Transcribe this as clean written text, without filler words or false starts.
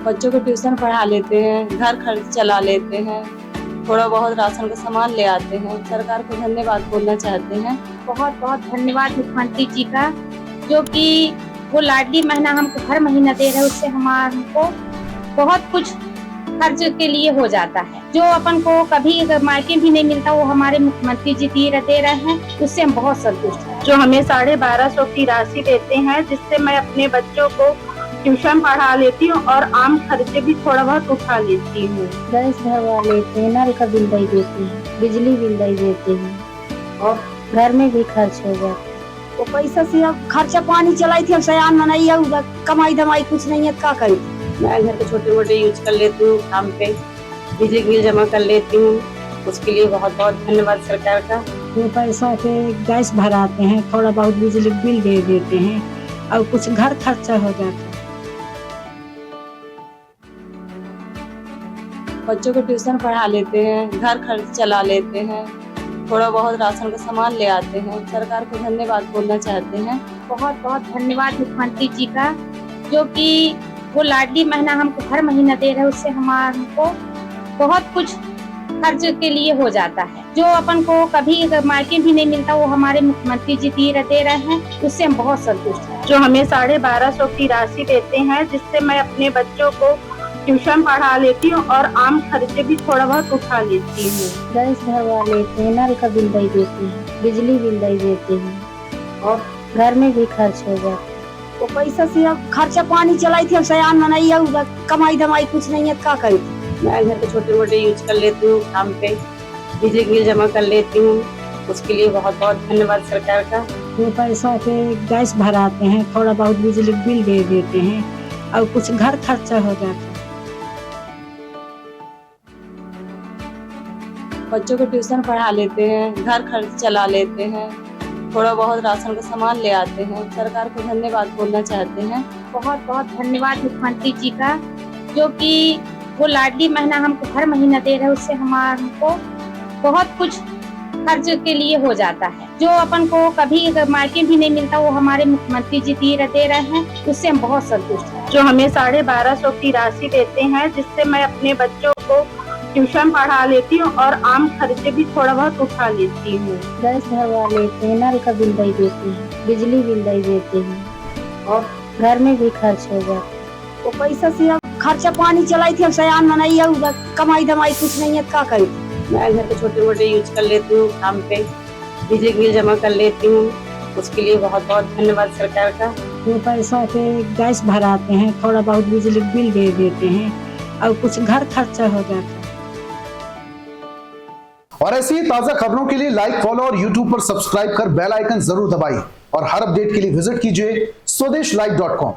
बच्चों को ट्यूशन पढ़ा लेते हैं, घर खर्च चला लेते हैं, थोड़ा बहुत राशन का सामान ले आते हैं। सरकार को धन्यवाद बोलना चाहते हैं। बहुत बहुत धन्यवाद मुख्यमंत्री जी का, जो कि वो लाडली महीना हमको हर महीना दे रहे हैं। उससे हमको बहुत कुछ खर्च के लिए हो जाता है, जो अपन को कभी मायके भी नहीं मिलता, वो हमारे मुख्यमंत्री जी दे रहे हैं। उससे हम बहुत संतुष्ट हैं। जो हमें 1250 की राशि देते हैं, जिससे मैं अपने बच्चों को ट्यूशन पढ़ा लेती हूँ और आम खर्चे भी थोड़ा बहुत उठा लेती हूँ। गैस भरवा लेते हैं, नल का बिल दे देते हैं, बिजली बिल दे देते हैं और घर में भी खर्च हो जाता है। वो पैसा से अब खर्चा पानी चलाई थी, अब सयान नहीं है, कमाई धमाई कुछ नहीं है, क्या करी। मैं घर के छोटे मोटे यूज कर लेती हूँ, काम पे बिजली बिल जमा कर लेती हूँ। उसके लिए बहुत बहुत धन्यवाद सरकार का। वो पैसा से गैस भराते हैं, थोड़ा बहुत बिजली बिल दे देते हैं और कुछ घर खर्चा हो जाता है। बच्चों को ट्यूशन पढ़ा लेते हैं, घर खर्च चला लेते हैं, थोड़ा बहुत राशन का सामान ले आते हैं। सरकार को धन्यवाद बोलना चाहते हैं। बहुत बहुत धन्यवाद मुख्यमंत्री जी का, जो कि वो लाडली महीना हमको हर महीना दे रहे हैं। उससे हमको बहुत कुछ खर्च के लिए हो जाता है, जो अपन को कभी मायके भी नहीं मिलता, वो हमारे मुख्यमंत्री जी दे रहे हैं। उससे हम बहुत संतुष्ट हैं। जो हमें 1250 की राशि देते हैं, जिससे मैं अपने बच्चों को ट्यूशन पढ़ा लेती हूँ और आम खर्चे भी थोड़ा बहुत उठा लेती हूँ। गैस भरवा लेते हैं, नल का बिल दे देते हैं, बिजली बिल दे देते हैं और घर में भी खर्च हो जाता है। वो पैसा से अब खर्चा पानी चलाई थी, अब सयान नहीं है, कमाई धमाई कुछ नहीं है, क्या करी। मैं घर के छोटे मोटे यूज कर लेती हूँ, काम पे बिजली बिल जमा कर लेती हूँ। उसके लिए बहुत बहुत धन्यवाद सरकार का। वो पैसा से गैस भराते हैं, थोड़ा बहुत बिजली बिल दे देते हैं और कुछ घर खर्चा हो जाता है। बच्चों को ट्यूशन पढ़ा लेते हैं, घर खर्च चला लेते हैं, थोड़ा बहुत राशन का सामान ले आते हैं। सरकार को धन्यवाद बोलना चाहते हैं। बहुत बहुत धन्यवाद मुख्यमंत्री जी का, जो कि वो लाडली महीना हमको हर महीना दे रहे हैं। उससे हमको बहुत कुछ खर्च के लिए हो जाता है, जो अपन को कभी मायके भी नहीं मिलता, वो हमारे मुख्यमंत्री जी दे रहे हैं। उससे हम बहुत संतुष्ट हैं। जो हमें 1250 की राशि देते हैं, जिससे मैं अपने बच्चों को ट्यूशन पढ़ा लेती हूँ और आम खर्चे भी थोड़ा बहुत उठा लेती हूँ। गैस भरवा लेते हैं, नल का बिल दे देते हैं, बिजली बिल दे देते हैं और घर में भी खर्च हो जाता है। वो पैसा से अब खर्चा पानी चलाई थी, अब सयान नहीं है, कमाई धमाई कुछ नहीं है, क्या करी। मैं घर के छोटे मोटे यूज कर लेती हूँ, काम पे बिजली बिल जमा कर लेती हूँ। उसके लिए बहुत बहुत धन्यवाद सरकार का। वो पैसा से गैस भराते हैं, थोड़ा बहुत बिजली बिल दे देते हैं और कुछ घर खर्चा हो जाता है। और ऐसी ही ताजा खबरों के लिए लाइक, फॉलो और यूट्यूब पर सब्सक्राइब कर बेल आइकन जरूर दबाइए और हर अपडेट के लिए विजिट कीजिए स्वदेशलाइव.com।